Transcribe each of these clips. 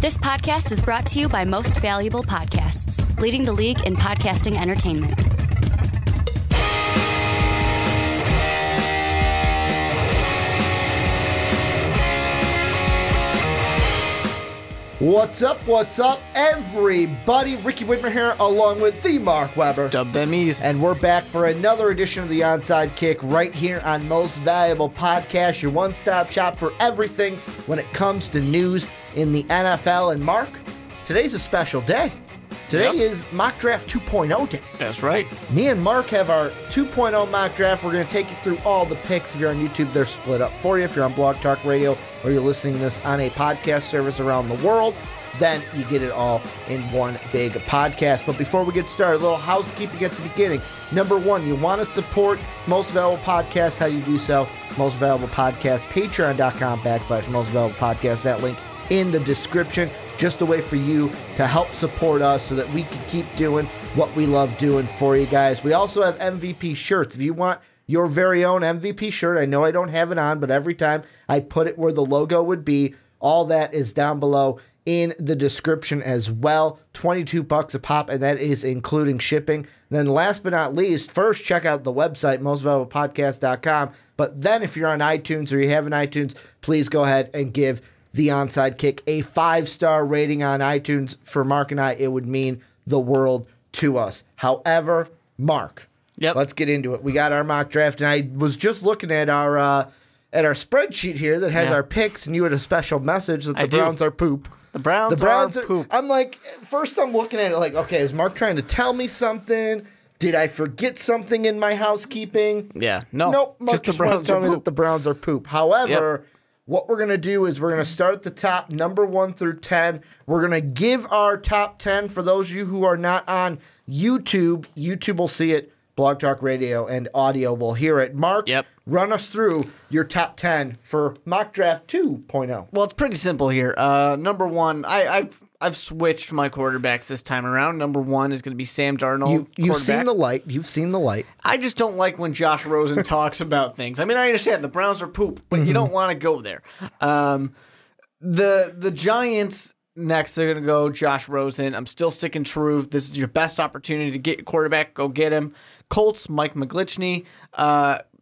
This podcast is brought to you by Most Valuable Podcasts, leading the league in podcasting entertainment. What's up, everybody? Ricky Widmer here, along with the Mark Weber. Dub them ease. And we're back for another edition of the Onside Kick right here on Most Valuable Podcast, your one-stop shop for everything when it comes to news in the NFL. And Mark, today's a special day. Today is Mock Draft 2.0 day. That's right. Me and Mark have our 2.0 mock draft. We're going to take you through all the picks. If you're on YouTube, they're split up for you. If you're on Blog Talk Radio or you're listening to this on a podcast service around the world, then you get it all in one big podcast. But before we get started, a little housekeeping at the beginning. Number one, you want to support Most Valuable Podcast. How do you do so? Most Valuable Podcast, patreon.com/Most Valuable Podcast. That link in the description. Just a way for you to help support us so that we can keep doing what we love doing for you guys. We also have MVP shirts. If you want your very own MVP shirt, I know I don't have it on, but every time I put it where the logo would be, all that is down below in the description as well. $22 a pop, and that is including shipping. Then last but not least, first check out the website, mostvaluablepodcast.com. But then if you're on iTunes or you have an iTunes, please go ahead and give the Onside Kick a 5-star rating on iTunes. For Mark and I, it would mean the world to us. However, Mark, let's get into it. We got our mock draft, and I was just looking at our spreadsheet here that has our picks, and you had a special message that the Browns are poop. The Browns are poop. I'm like, first I'm looking at it like, okay, is Mark trying to tell me something? Did I forget something in my housekeeping? Yeah, no. Nope, Mark just wanted to tell me that the Browns are poop. However, what we're going to do is we're going to start at the top, number 1 through 10. We're going to give our top 10 for those of you who are not on YouTube. YouTube will see it. Blog Talk Radio and audio will hear it. Mark, run us through your top 10 for Mock Draft 2.0. Well, it's pretty simple here. Number one, I've switched my quarterbacks this time around. Number one is going to be Sam Darnold. You've seen the light. You've seen the light. I just don't like when Josh Rosen talks about things. I mean, I understand the Browns are poop, but you don't want to go there. The Giants next, they're going to go Josh Rosen. I'm still sticking true. This is your best opportunity to get your quarterback. Go get him. Colts, Mike McGlinchey.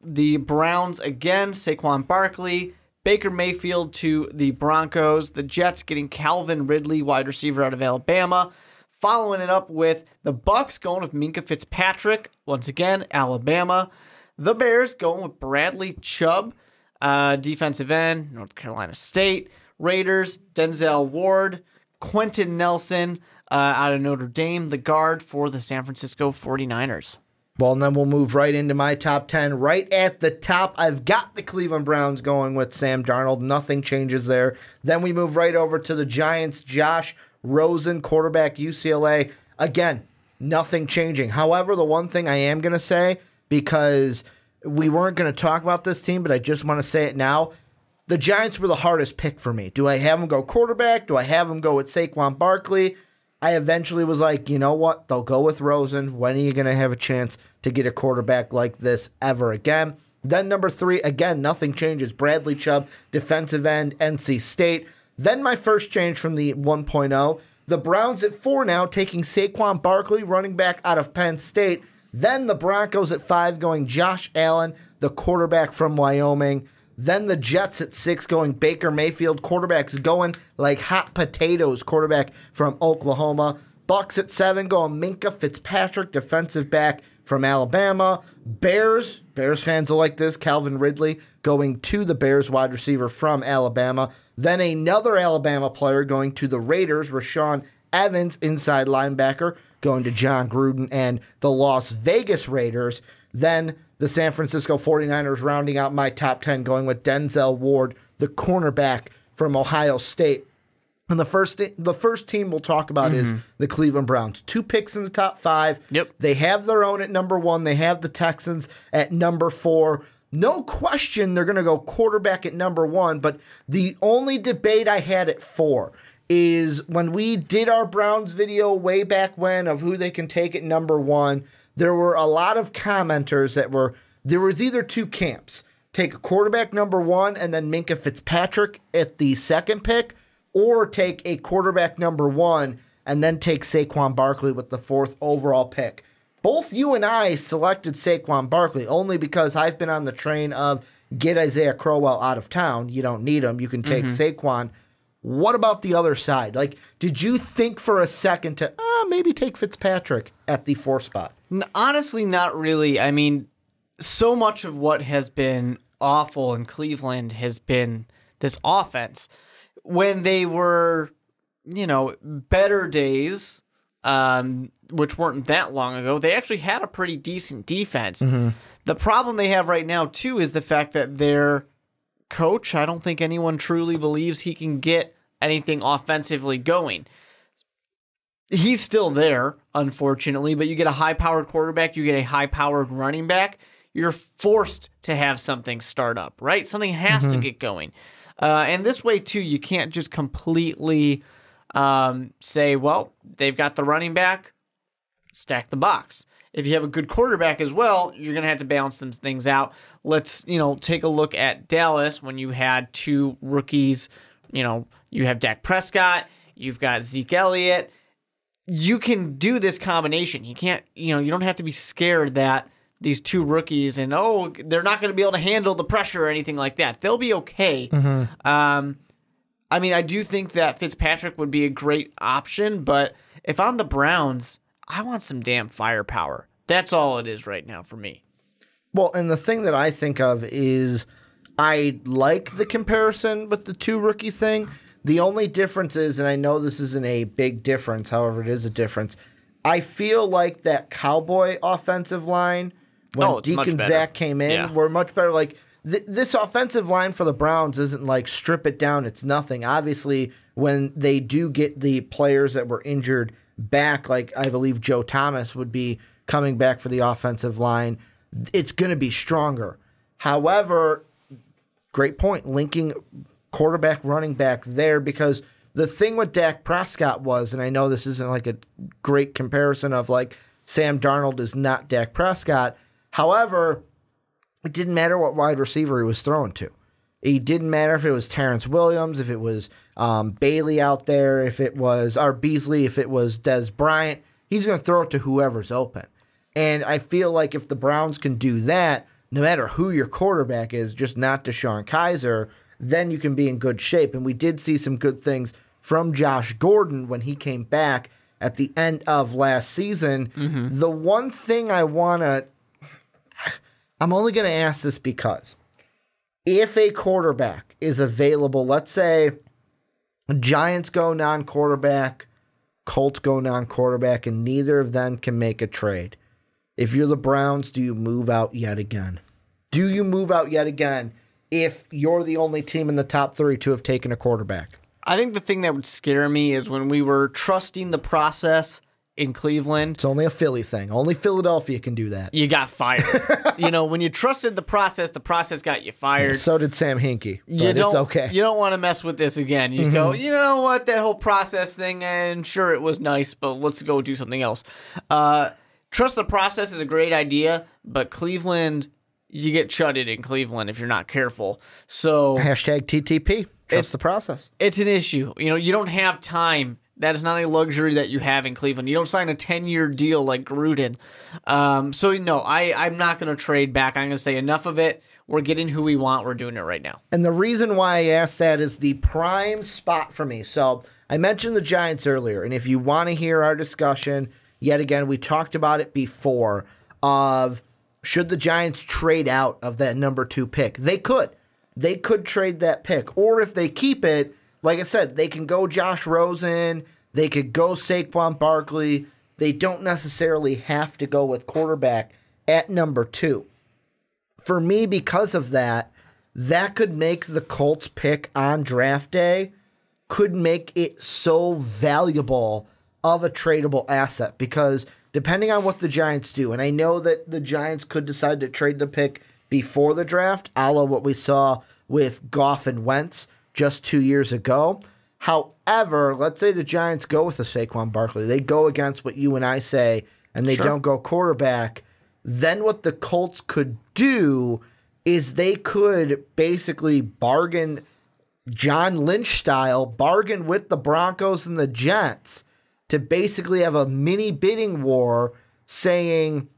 The Browns, again, Saquon Barkley. Baker Mayfield to the Broncos. The Jets getting Calvin Ridley, wide receiver out of Alabama. Following it up with the Bucs going with Minkah Fitzpatrick. Once again, Alabama. The Bears going with Bradley Chubb, defensive end, North Carolina State. Raiders, Denzel Ward. Quentin Nelson out of Notre Dame, the guard for the San Francisco 49ers. Well, and then we'll move right into my top 10. Right at the top, I've got the Cleveland Browns going with Sam Darnold. Nothing changes there. Then we move right over to the Giants. Josh Rosen, quarterback, UCLA. Again, nothing changing. However, the one thing I am going to say, because we weren't going to talk about this team, but I just want to say it now, the Giants were the hardest pick for me. Do I have them go quarterback? Do I have them go with Saquon Barkley? I eventually was like, you know what? They'll go with Rosen. When are you going to have a chance to get a quarterback like this ever again? Then number 3, again, nothing changes. Bradley Chubb, defensive end, NC State. Then my first change from the 1.0. The Browns at 4 now, taking Saquon Barkley, running back out of Penn State. Then the Broncos at 5, going Josh Allen, the quarterback from Wyoming. Then the Jets at 6 going Baker Mayfield. Quarterbacks going like hot potatoes. Quarterback from Oklahoma. Bucs at 7 going Minkah Fitzpatrick, defensive back from Alabama. Bears fans will like this. Calvin Ridley going to the Bears, wide receiver from Alabama. Then another Alabama player going to the Raiders. Rashawn Evans, inside linebacker, going to John Gruden and the Las Vegas Raiders. Then the San Francisco 49ers rounding out my top 10, going with Denzel Ward, the cornerback from Ohio State. And the first team we'll talk about is the Cleveland Browns. 2 picks in the top 5. They have their own at number 1. They have the Texans at number 4. No question they're going to go quarterback at number 1, but the only debate I had at 4 is when we did our Browns video way back when of who they can take at number 1, there were a lot of commenters there was either 2 camps. Take a quarterback number 1 and then Minkah Fitzpatrick at the second pick, or take a quarterback number 1 and then take Saquon Barkley with the 4th overall pick. Both you and I selected Saquon Barkley only because I've been on the train of get Isaiah Crowell out of town. You don't need him. You can take Saquon. What about the other side? Like, did you think for a second to maybe take Fitzpatrick at the 4th spot? Honestly, not really. I mean, so much of what has been awful in Cleveland has been this offense. When they were, better days, which weren't that long ago, they actually had a pretty decent defense. The problem they have right now, too, is the fact that their coach, I don't think anyone truly believes he can get anything offensively going. He's still there, unfortunately, but you get a high-powered quarterback, you get a high-powered running back, you're forced to have something start up, right? Something has to get going. And this way, too, you can't just completely say, well, they've got the running back, stack the box. If you have a good quarterback as well, you're going to have to balance some things out. Let's, take a look at Dallas when you had 2 rookies. You have Dak Prescott, you've got Zeke Elliott. You can do this combination. You can't, you don't have to be scared that these 2 rookies and, they're not going to be able to handle the pressure or anything like that. They'll be okay. I do think that Fitzpatrick would be a great option, but if I'm the Browns, I want some damn firepower. That's all it is right now for me. Well, and the thing that I think of is I like the comparison with the 2 rookie thing. The only difference is, and I know this isn't a big difference, however, it is a difference. I feel like that Cowboy offensive line, when Deacon Zach came in, were much better. Like, this offensive line for the Browns isn't like strip it down, it's nothing. Obviously, when they do get the players that were injured back, like I believe Joe Thomas would be coming back for the offensive line, it's going to be stronger. However, great point, linking quarterback, running back there, because the thing with Dak Prescott was, and I know this isn't like a great comparison of like Sam Darnold is not Dak Prescott. However, it didn't matter what wide receiver he was throwing to. It didn't matter if it was Terrence Williams, if it was Bailey out there, if it was Beasley, if it was Des Bryant. He's going to throw it to whoever's open. And I feel like if the Browns can do that, no matter who your quarterback is, just not DeShone Kizer, then you can be in good shape. And we did see some good things from Josh Gordon when he came back at the end of last season. The one thing I'm only going to ask this because if a quarterback is available, let's say Giants go non-quarterback, Colts go non-quarterback, and neither of them can make a trade. If you're the Browns, do you move out yet again? Do you move out yet again if you're the only team in the top 3 to have taken a quarterback? I think the thing that would scare me is when we were trusting the process in Cleveland. It's only a Philly thing. Only Philadelphia can do that. You got fired. When you trusted the process got you fired. Yeah, so did Sam Hinkie. But it's okay. You don't want to mess with this again. You just go, you know what, that whole process thing, and sure, it was nice, but let's go do something else. Trust the process is a great idea, but Cleveland, you get chutted in Cleveland if you're not careful. So hashtag TTP. Trust the process. It's an issue. You don't have time. That is not a luxury that you have in Cleveland. You don't sign a 10-year deal like Gruden. I'm not going to trade back. I'm going to say enough of it. We're getting who we want. We're doing it right now. And the reason why I asked that is the prime spot for me. So I mentioned the Giants earlier, and if you want to hear our discussion, yet again, we talked about it before, of should the Giants trade out of that number 2 pick? They could. They could trade that pick. Or if they keep it, like I said, they can go Josh Rosen. They could go Saquon Barkley. They don't necessarily have to go with quarterback at number 2. For me, because of that, that could make the Colts pick on draft day, could make it so valuable of a tradable asset. Because depending on what the Giants do, and I know that the Giants could decide to trade the pick before the draft, a la what we saw with Goff and Wentz just 2 years ago. However, let's say the Giants go with the Saquon Barkley. They go against what you and I say, and they don't go quarterback. Then what the Colts could do is they could basically bargain John Lynch style, bargain with the Broncos and the Jets to basically have a mini bidding war saying,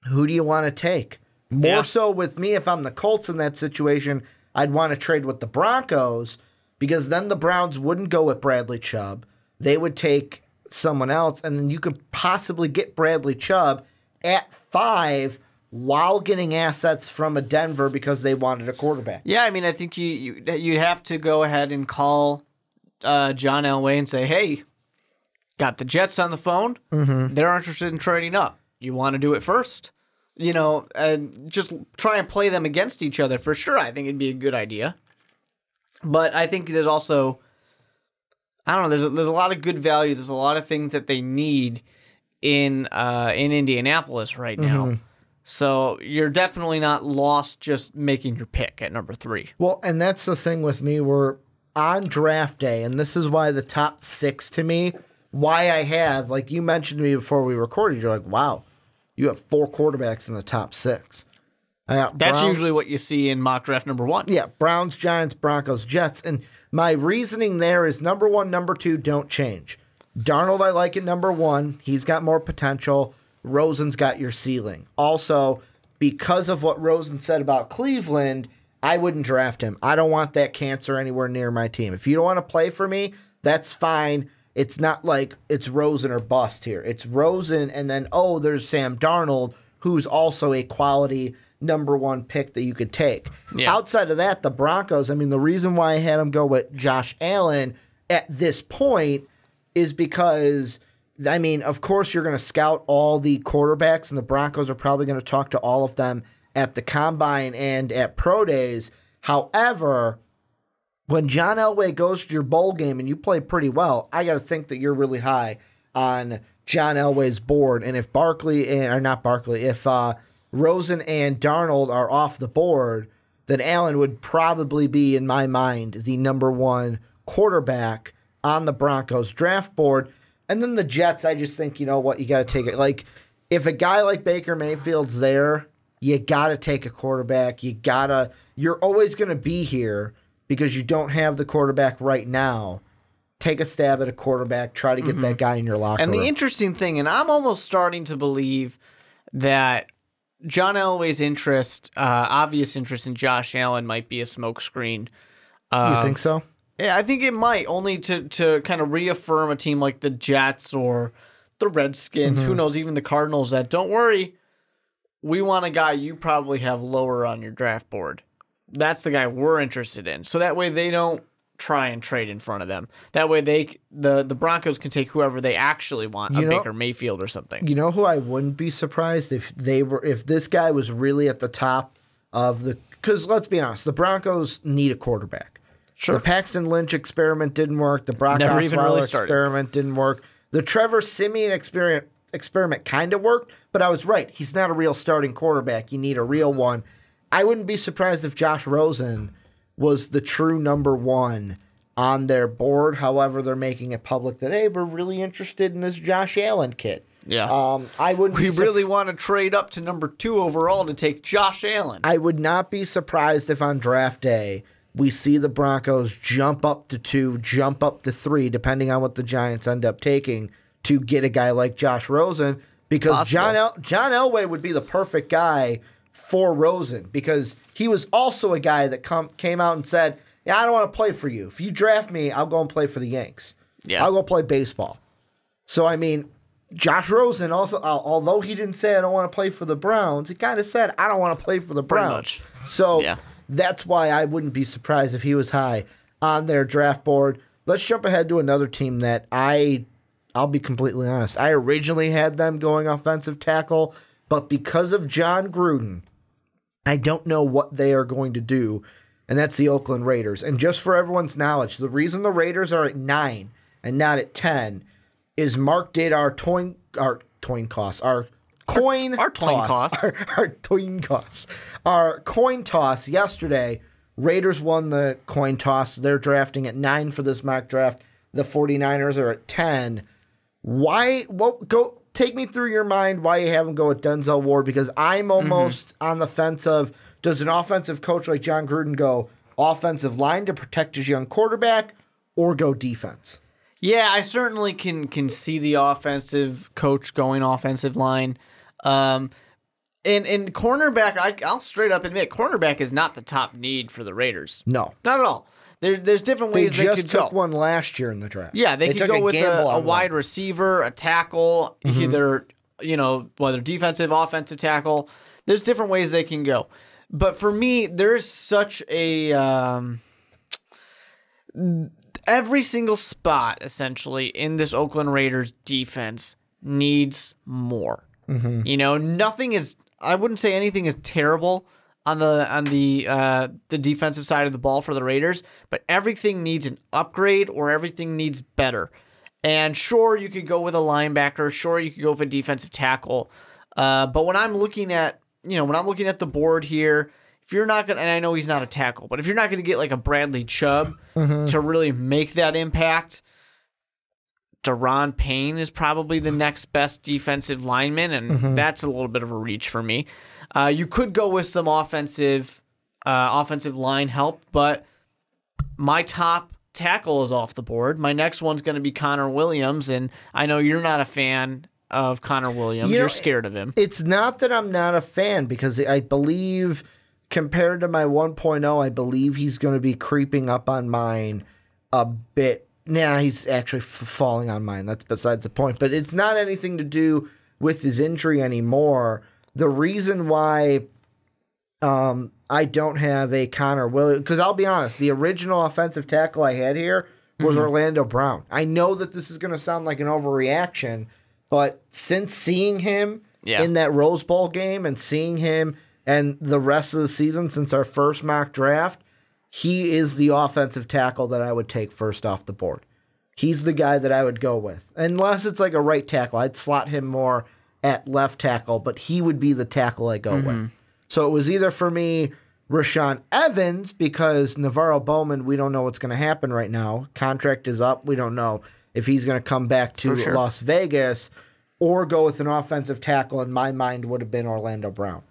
who do you want to take? More so with me, if I'm the Colts in that situation, I'd want to trade with the Broncos because then the Browns wouldn't go with Bradley Chubb. They would take someone else, and then you could possibly get Bradley Chubb at 5 while getting assets from a Denver because they wanted a quarterback. Yeah, I mean, I think you'd have to go ahead and call John Elway and say, hey, got the Jets on the phone. Mm-hmm. They're interested in trading up. You want to do it first? And just try and play them against each other for sure. I think it'd be a good idea. But I think there's also, I don't know, there's a lot of good value. There's a lot of things that they need in Indianapolis right now. Mm-hmm. So you're definitely not lost just making your pick at number 3. Well, and that's the thing with me. We're on draft day, and this is why the top 6 to me, why I have, like you mentioned to me before we recorded, you're like, wow. You have 4 quarterbacks in the top 6. That's usually what you see in mock draft number 1. Yeah, Browns, Giants, Broncos, Jets. And my reasoning there is number 1, number 2 don't change. Darnold, I like at number 1. He's got more potential. Rosen's got your ceiling. Also, because of what Rosen said about Cleveland, I wouldn't draft him. I don't want that cancer anywhere near my team. If you don't want to play for me, that's fine. It's not like it's Rosen or bust here. It's Rosen and then, there's Sam Darnold, who's also a quality number 1 pick that you could take. Yeah. Outside of that, the Broncos, I mean, the reason why I had them go with Josh Allen at this point is because, I mean, of course you're going to scout all the quarterbacks, and the Broncos are probably going to talk to all of them at the Combine and at Pro Days. However, when John Elway goes to your bowl game and you play pretty well, I got to think that you're really high on John Elway's board. And if if Rosen and Darnold are off the board, then Allen would probably be, in my mind, the number 1 quarterback on the Broncos draft board. And then the Jets, I just think, you know what, you got to take it. Like, if a guy like Baker Mayfield's there, you got to take a quarterback. You're always going to be here. Because you don't have the quarterback right now, take a stab at a quarterback, try to get that guy in your locker room. And the interesting thing, and I'm almost starting to believe that John Elway's obvious interest in Josh Allen might be a smokescreen. You think so? Yeah, I think it might, only to kind of reaffirm a team like the Jets or the Redskins, who knows, even the Cardinals, that don't worry, we want a guy you probably have lower on your draft board. That's the guy we're interested in. So that way they don't try and trade in front of them. That way the Broncos can take whoever they actually want, Baker Mayfield or something. You know who I wouldn't be surprised if this guy was really at the top of because let's be honest, the Broncos need a quarterback. Sure. The Paxton Lynch experiment didn't work. The Brock Osweiler experiment didn't work. The Trevor Siemian experiment kind of worked, but I was right. He's not a real starting quarterback. You need a real one. I wouldn't be surprised if Josh Rosen was the true number 1 on their board. However, they're making it public that, hey, we're really interested in this Josh Allen kid. Yeah. I wouldn't. We really want to trade up to number 2 overall to take Josh Allen. I would not be surprised if on draft day we see the Broncos jump up to 2, jump up to 3, depending on what the Giants end up taking, to get a guy like Josh Rosen. Because John Elway would be the perfect guy for Rosen, because he was also a guy that came out and said, yeah, I don't want to play for you. If you draft me, I'll go and play for the Yanks. Yeah. I'll go play baseball. So, I mean, Josh Rosen also, although he didn't say I don't want to play for the Browns, he kind of said I don't want to play for the Browns. So that's why I wouldn't be surprised if he was high on their draft board. Let's jump ahead to another team that I'll be completely honest. I originally had them going offensive tackle, but because of John Gruden, I don't know what they are going to do, and that's the Oakland Raiders. And just for everyone's knowledge, the reason the Raiders are at 9 and not at 10 is Mark did our coin toss yesterday. Raiders won the coin toss. They're drafting at 9 for this mock draft. The 49ers are at 10. Take me through your mind why you have them go with Denzel Ward, because I'm almost on the fence of, does an offensive coach like John Gruden go, offensive line to protect his young quarterback, or go defense? Yeah, I certainly can see the offensive coach going offensive line. And cornerback, I'll straight up admit, cornerback is not the top need for the Raiders. No. Not at all. There's different ways they could go. They just took one last year in the draft. Yeah, they could go with a wide receiver, a tackle, either, whether defensive, offensive tackle. There's different ways they can go. But for me, there's such a... every single spot, essentially, in this Oakland Raiders defense needs more. Nothing is... I wouldn't say anything is terrible on the defensive side of the ball for the Raiders, but everything needs an upgrade or everything needs better. And sure, you could go with a linebacker. Sure, you could go with a defensive tackle. But when I'm looking at the board here, if you're not gonna, and I know he's not a tackle, but if you're not gonna get like a Bradley Chubb to really make that impact, Daron Payne is probably the next best defensive lineman, and that's a little bit of a reach for me. You could go with some offensive line help, but my top tackle is off the board. My next one's going to be Connor Williams, and I know you're not a fan of Connor Williams. You're scared of him. It's not that I'm not a fan, because I believe, compared to my 1.0, I believe he's going to be creeping up on mine a bit. Nah, he's actually falling on mine. That's besides the point. But it's not anything to do with his injury anymore. The reason why I don't have a Connor Williams, because I'll be honest, the original offensive tackle I had here was Orlando Brown. I know that this is going to sound like an overreaction, but since seeing him in that Rose Bowl game and seeing him and the rest of the season since our first mock draft, he is the offensive tackle that I would take first off the board. He's the guy that I would go with. Unless it's like a right tackle. I'd slot him more at left tackle, but he would be the tackle I go with. So it was either for me, Rashaan Evans, because Navarro Bowman, we don't know what's going to happen right now. Contract is up. We don't know if he's going to come back to Las Vegas, or go with an offensive tackle. In my mind, would have been Orlando Brown.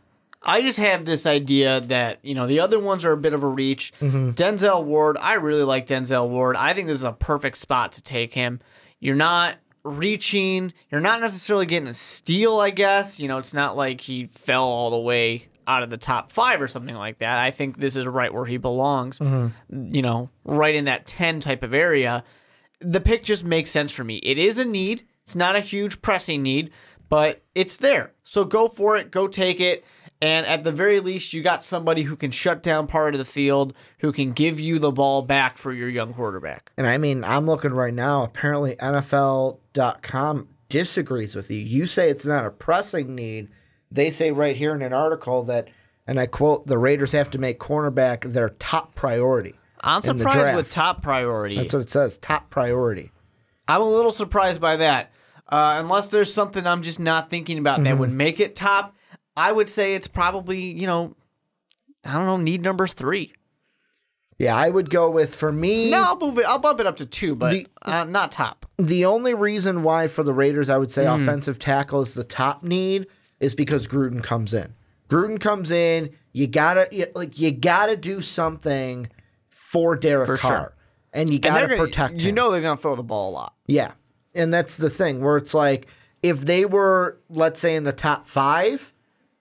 I just have this idea that, the other ones are a bit of a reach. Denzel Ward, I really like Denzel Ward. I think this is a perfect spot to take him. You're not reaching. You're not necessarily getting a steal, I guess. It's not like he fell all the way out of the top 5 or something like that. I think this is right where he belongs, right in that 10 type of area. The pick just makes sense for me. It is a need. It's not a huge pressing need, but it's there. So go for it. Go take it. And at the very least, you got somebody who can shut down part of the field, who can give you the ball back for your young quarterback. And I mean, I'm looking right now. Apparently, NFL.com disagrees with you. You say it's not a pressing need. They say right here in an article that, and I quote, the Raiders have to make cornerback their top priority. I'm surprised with top priority. That's what it says, top priority. I'm a little surprised by that. Unless there's something I'm just not thinking about that would make it top. I would say it's probably, need number 3. Yeah, I would go with, for me... No, I'll bump it up to 2, but not top. The only reason why for the Raiders I would say offensive tackle is the top need is because Gruden comes in. Gruden comes in, you gotta do something for Derek Carr. Sure. And you gotta protect him. They're gonna throw the ball a lot. Yeah. And that's the thing, where it's like, if they were, let's say, in the top 5...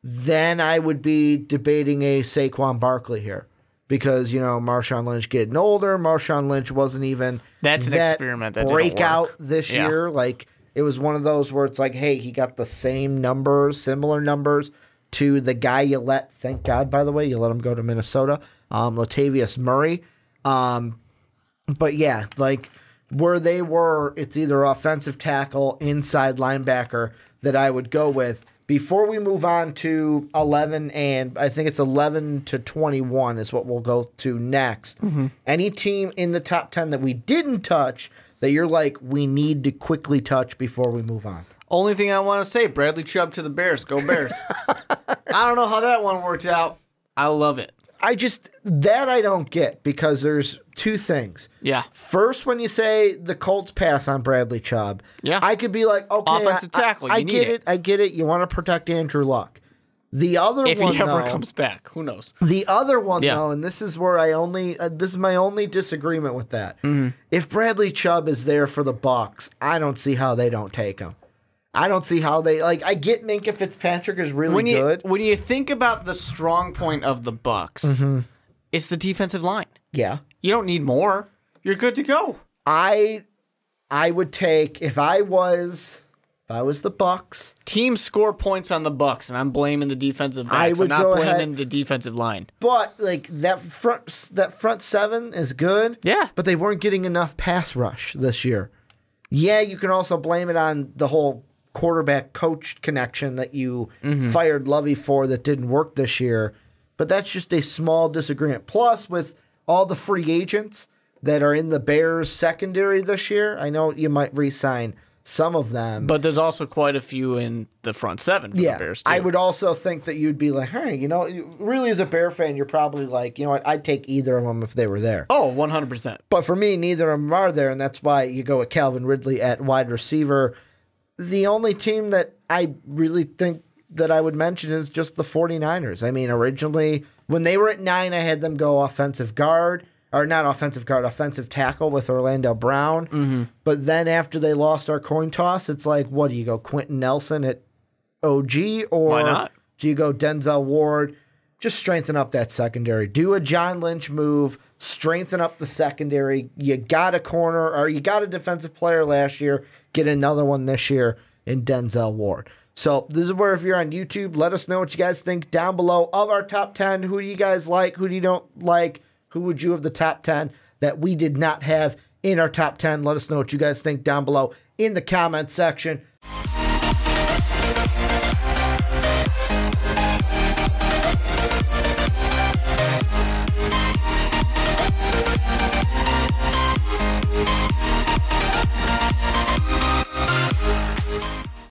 then I would be debating a Saquon Barkley here, because Marshawn Lynch getting older. Marshawn Lynch wasn't even an experiment that breakout didn't work this year. Like, it was one of those where it's like, hey, he got the similar numbers to the guy you let. Thank God, by the way, you let him go to Minnesota, Latavius Murray. But yeah, like where they were, it's either offensive tackle, inside linebacker that I would go with. Before we move on to 11, and I think it's 11 to 21 is what we'll go to next. Any team in the top 10 that we didn't touch that you're like, we need to quickly touch before we move on? Only thing I want to say, Bradley Chubb to the Bears. Go Bears. I don't know how that one worked out. I love it. That I don't get, because there's 2 things. Yeah. First, when you say the Colts pass on Bradley Chubb, I could be like, okay, offensive tackle. I get it. I get it. You want to protect Andrew Luck. The other If one, he ever though, comes back, who knows? the other one, Yeah. though, and this is where this is my only disagreement with that. Mm-hmm. If Bradley Chubb is there for the Bucs, I don't see how they don't take him. I don't see how they like. I get Minkah Fitzpatrick is really good. When you think about the strong point of the Bucs, it's the defensive line. Yeah, You don't need more. You're good to go. I would take if I was the Bucs. Teams score points on the Bucs, and I'm blaming the defensive backs. I'm not blaming the defensive line. But like that front seven is good. Yeah. But they weren't getting enough pass rush this year. Yeah, you can also blame it on the whole quarterback coach connection that you fired Lovey for that didn't work this year. But that's just a small disagreement. Plus, with all the free agents that are in the Bears secondary this year, I know you might re-sign some of them. But there's also quite a few in the front seven for the Bears, too. I would also think that you'd be like, hey, really as a Bear fan, you're probably like, you know what, I'd take either of them if they were there. Oh, 100%. But for me, neither of them are there, and that's why you go with Calvin Ridley at wide receiver. The only team that I really think that I would mention is just the 49ers. I mean, originally, when they were at 9, I had them go offensive guard. Or not offensive guard, offensive tackle with Orlando Brown. Mm-hmm. But then after they lost our coin toss, it's like, what do you go, Quentin Nelson at OG? Or why not? Do you go Denzel Ward? Just strengthen up that secondary. Do a John Lynch move. Strengthen up the secondary. You got a corner, or you got a defensive player last year. Get another one this year in Denzel Ward. So this is where, if you're on YouTube, let us know what you guys think down below of our top 10. Who do you guys like? Who do you don't like? Who would you have the top 10 that we did not have in our top 10? Let us know what you guys think down below in the comment section.